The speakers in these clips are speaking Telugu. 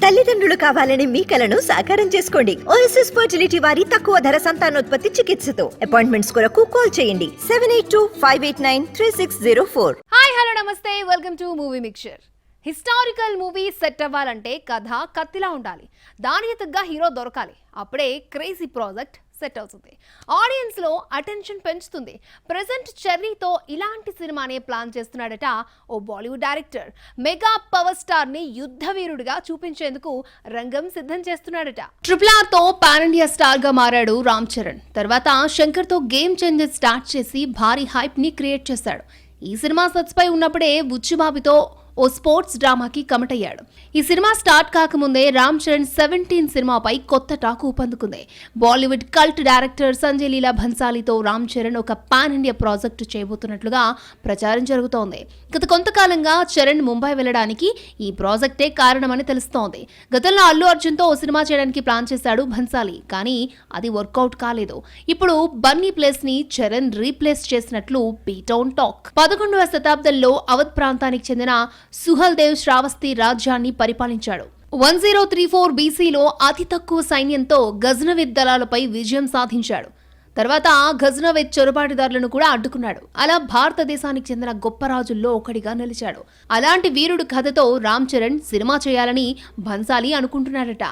తల్లిదండ్రులు కావాలని మీ కలను సాకారం చేసుకోండి. ఓఎస్ఎస్ ఫర్టిలిటీ వారి తక్కువ ధర సంతానోత్పత్తి చికిత్సతో అపాయింట్మెంట్స్ కొరకు కాల్ చేయండి 7825893604. హాయ్ హలో నమస్తే, welcome to movie mixture. Historical movie set అవ్వాలంటే కథ కత్తిలా ఉండాలి, దానికి తగ్గ హీరో దొరకాలి. అప్పుడే క్రేజీ ప్రాజెక్ట్ సెట్ అవుతుంది, ఆడియన్స్ లో అటెన్షన్ పెంచుతుంది. ప్రెజెంట్ చెర్రీతో ఇలాంటి సినిమానే ప్లాన్ చేస్తున్నాడట ఓ Bollywood director. Mega power star ని యుద్ధ వీరుడిగా చూపించేందుకు రంగం సిద్ధం చేస్తున్నాడట. RRR తో పాన్ ఇండియా స్టార్ గా మారాడు రామ్ చరణ్. తర్వాత శంకర్ తో గేమ్ చేంజర్ స్టార్ట్ చేసి భారీ హైప్ ని క్రియేట్ చేశాడు. ఈ సినిమా సెట్స్ పై ఉన్నప్పుడే బుచ్చిబాబుతో ఓ స్పోర్ట్స్ డ్రామాకి కమిట్ అయ్యాడు. ఈ సినిమా స్టార్ట్ కాకముందే రామ్ చరణ్ 17 సినిమాపై కొత్త టాక్ ఊపందుకుంది. Bollywood cult director Sanjay Leela భన్సాలీతో రామ్ చరణ్ ఒక పాన్ ఇండియా ప్రాజెక్టు చేయబోతున్నట్లుగా ప్రచారం జరుగుతోంది. గత కొంతకాలంగా చరణ్ ముంబై వెళ్లడానికి ఈ ప్రాజెక్టే కారణమని తెలుస్తోంది. గతంలో అల్లు అర్జున్ తో ఓ సినిమా చేయడానికి ప్లాన్ చేశాడు భన్సాలీ, కానీ అది వర్కౌట్ కాలేదు. ఇప్పుడు బన్నీ ప్లేస్ ని చరణ్ రీప్లేస్ చేసినట్లు బీటౌన్ టాక్. 11వ శతాబ్దంలో అవధ్ ప్రాంతానికి చెందిన సుహల్ దేవ్ శ్రావస్తి రాజ్యాన్ని పరిపాలించాడు. 1034 BCలో అతి తక్కువ సైన్యంతో గజ్నవిద్ దళాలపై విజయం సాధించాడు. తర్వాత గజ్నవిద్ చొరబాటుదారులను కూడా అడ్డుకున్నాడు. అలా భారతదేశానికి చెందిన గొప్ప రాజుల్లో ఒకటిగా నిలిచాడు. అలాంటి వీరుడు కథతో రామ్ చరణ్ సినిమా చేయాలని భన్సాలీ అనుకుంటున్నాడట.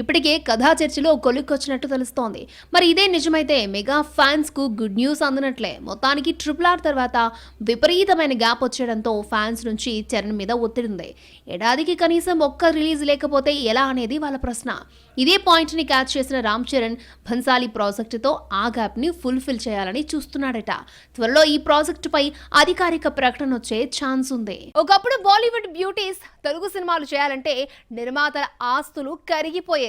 ఇప్పటికే కథా చర్చలో కొలిక్కొచ్చినట్టు తెలుస్తోంది. మరి ఇదే నిజమైతే మెగా ఫ్యాన్స్ కు గుడ్ న్యూస్ అందినట్లే. మొత్తానికి RRR తర్వాత విపరీతమైన గ్యాప్ వచ్చేయడంతో ఫ్యాన్స్ నుంచి చరణ్ మీద ఒత్తిడి ఉంది. ఏడాదికి కనీసం ఒక్క రిలీజ్ లేకపోతే ఎలా అనేది వాళ్ళ ప్రశ్న. ఇదే పాయింట్ ని క్యాచ్ చేసిన రామ్ చరణ్ భన్సాలీ ప్రాజెక్టుతో ఆ గ్యాప్ ని ఫుల్ఫిల్ చేయాలని చూస్తున్నాడట. త్వరలో ఈ ప్రాజెక్టు పై అధికారిక ప్రకటన వచ్చే ఛాన్స్ ఉంది. ఒకప్పుడు బాలీవుడ్ బ్యూటీస్ తెలుగు సినిమాలు చేయాలంటే నిర్మాతల ఆస్తులు కరిగిపోయేవి.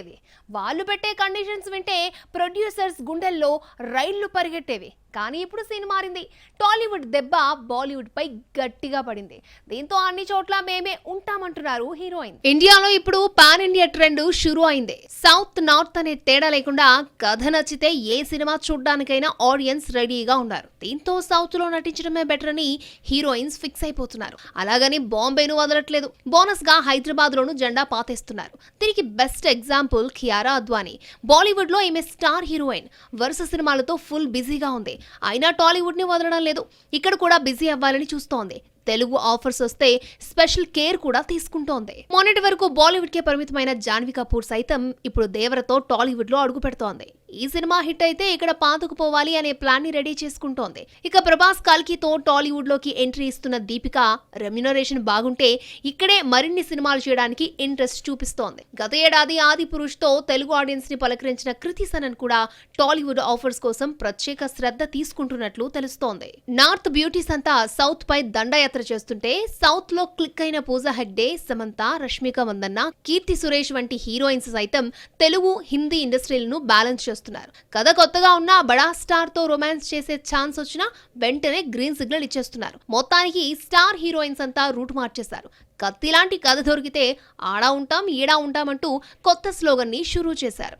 వాళ్ళు పెట్టే కండిషన్స్ వింటే ప్రొడ్యూసర్స్ గుండెల్లో రైళ్లు పరిగెట్టేవి. కానీ ఇప్పుడు సీన్ మారింది. టాలీవుడ్ దెబ్బ బాలీవుడ్ పై గట్టిగా పడింది. దీంతో అన్ని చోట్ల మేమే ఉంటామంటున్నారు హీరోయిన్. ఇండియాలో ఇప్పుడు పాన్ ఇండియా ట్రెండ్ షురూ అయింది. సౌత్ నార్త్ అనే తేడా లేకుండా కథ నచ్చితే ఏ సినిమా చూడ్డానికైనా ఆడియన్స్ రెడీగా ఉన్నారు. దీంతో సౌత్ లో నటించడమే బెటర్ అని హీరోయిన్స్ ఫిక్స్ అయిపోతున్నారు. అలాగని బాంబేను వదలట్లేదు. బోనస్ గా హైదరాబాద్ లోను జెండా పాతేస్తున్నారు. దీనికి బెస్ట్ ఎగ్జాంపుల్ కియారా అద్వానీ. బాలీవుడ్ లో ఈమె స్టార్ హీరోయిన్. వరుస సినిమాలతో ఫుల్ బిజీగా ఉంది. అయినా టాలీవుడ్ ని వదలడం లేదు. ఇక్కడ కూడా బిజీ అవ్వాలని చూస్తోంది. తెలుగు ఆఫర్స్ వస్తే స్పెషల్ కేర్ కూడా తీసుకుంటోంది. మొన్నటి వరకు బాలీవుడ్ కే పరిమితమైన జాన్వీ కపూర్ సైతం ఇప్పుడు దేవరతో టాలీవుడ్ లో అడుగు పెడుతోంది. ఈ సినిమా హిట్ అయితే ఇక్కడ పాతుకుపోవాలి అనే ప్లాన్ ని రెడీ చేసుకుంటోంది. ఇక ప్రభాస్ కల్కితో టాలీవుడ్ లోకి ఎంట్రీ ఇస్తున్న దీపిక రెమ్యునరేషన్ బాగుంటే ఇక్కడే మరిన్ని సినిమాలు చేయడానికి ఇంట్రెస్ట్ చూపిస్తోంది. గత ఏడాది ఆది పురుష్ తో తెలుగు ఆడియన్స్ ని పలకరించిన కృతి సనన్ కూడా టాలీవుడ్ ఆఫర్స్ కోసం ప్రత్యేక శ్రద్ధ తీసుకుంటున్నట్లు తెలుస్తోంది. నార్త్ బ్యూటీస్ అంతా సౌత్ పై దండయాత్ర చేస్తుంటే సౌత్ లో క్లిక్ అయిన పూజా హెగ్డే, సమంత, రష్మిక మందన్న, కీర్తి సురేష్ వంటి హీరోయిన్స్ సైతం తెలుగు, హిందీ ఇండస్ట్రీలను బ్యాలెన్స్ చేస్తున్నారు. కథ కొత్తగా ఉన్న బడా స్టార్ తో రొమాన్స్ చేసే ఛాన్స్ వచ్చినా వెంటనే గ్రీన్ సిగ్నల్ ఇచ్చేస్తున్నారు. మొత్తానికి స్టార్ హీరోయిన్స్ అంతా రూట్ మార్చేశారు. కత్తిలాంటి కథ దొరికితే ఆడా ఉంటాం ఈడా ఉంటామంటూ కొత్త స్లోగన్ ని షురూ చేశారు.